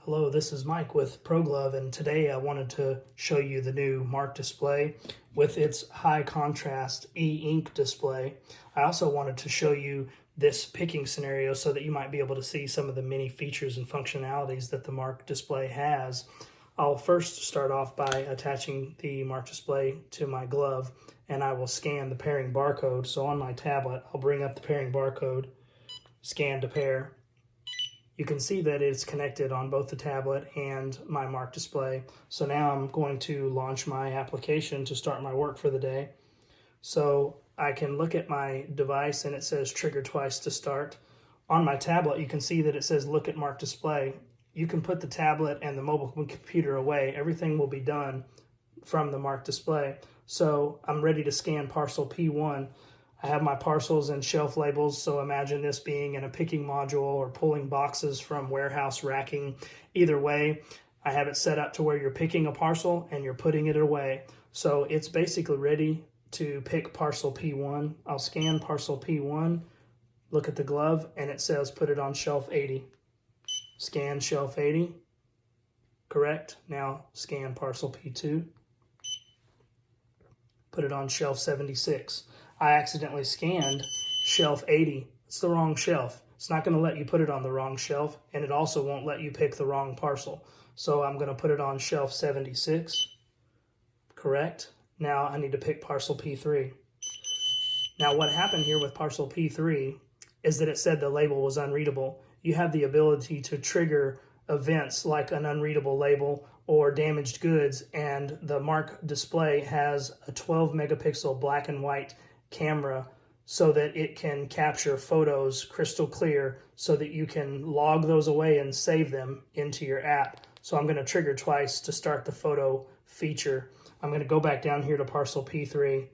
Hello, this is Mike with ProGlove, and today I wanted to show you the new Mark display with its high contrast e-ink display. I also wanted to show you this picking scenario so that you might be able to see some of the many features and functionalities that the Mark display has. I'll first start off by attaching the Mark display to my glove, and I will scan the pairing barcode. So on my tablet, I'll bring up the pairing barcode, scan to pair. You can see that it's connected on both the tablet and my Mark display. So now I'm going to launch my application to start my work for the day. So I can look at my device and it says trigger twice to start. On my tablet, you can see that it says look at Mark display. You can put the tablet and the mobile computer away. Everything will be done from the Mark display. So I'm ready to scan parcel P1. I have my parcels and shelf labels, so imagine this being in a picking module or pulling boxes from warehouse racking. Either way, I have it set up to where you're picking a parcel and you're putting it away. So it's basically ready to pick parcel P1. I'll scan parcel P1, look at the glove, and it says put it on shelf 80. Scan shelf 80, correct. Now scan parcel P2, put it on shelf 76. I accidentally scanned shelf 80. It's the wrong shelf. It's not going to let you put it on the wrong shelf, and it also won't let you pick the wrong parcel. So I'm going to put it on shelf 76. Correct. Now I need to pick parcel P3. Now what happened here with parcel P3 is that it said the label was unreadable. You have the ability to trigger events like an unreadable label or damaged goods, and the Mark display has a 12 megapixel black and white camera so that it can capture photos crystal clear so that you can log those away and save them into your app. So I'm going to trigger twice to start the photo feature. I'm going to go back down here to parcel P3.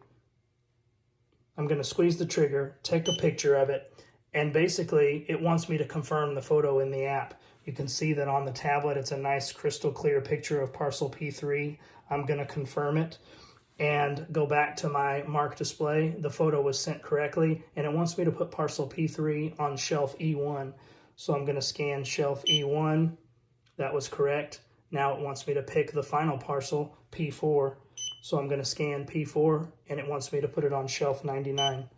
I'm going to squeeze the trigger, take a picture of it, and basically it wants me to confirm the photo in the app. You can see that on the tablet it's a nice crystal clear picture of parcel P3. I'm going to confirm it and go back to my Mark display. The photo was sent correctly, and it wants me to put parcel P3 on shelf E1. So I'm going to scan shelf E1. That was correct. Now it wants me to pick the final parcel, P4. So I'm going to scan P4, and it wants me to put it on shelf 99.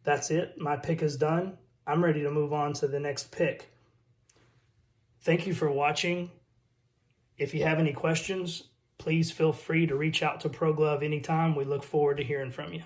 That's it. My pick is done. I'm ready to move on to the next pick. Thank you for watching. If you have any questions, please feel free to reach out to ProGlove anytime. We look forward to hearing from you.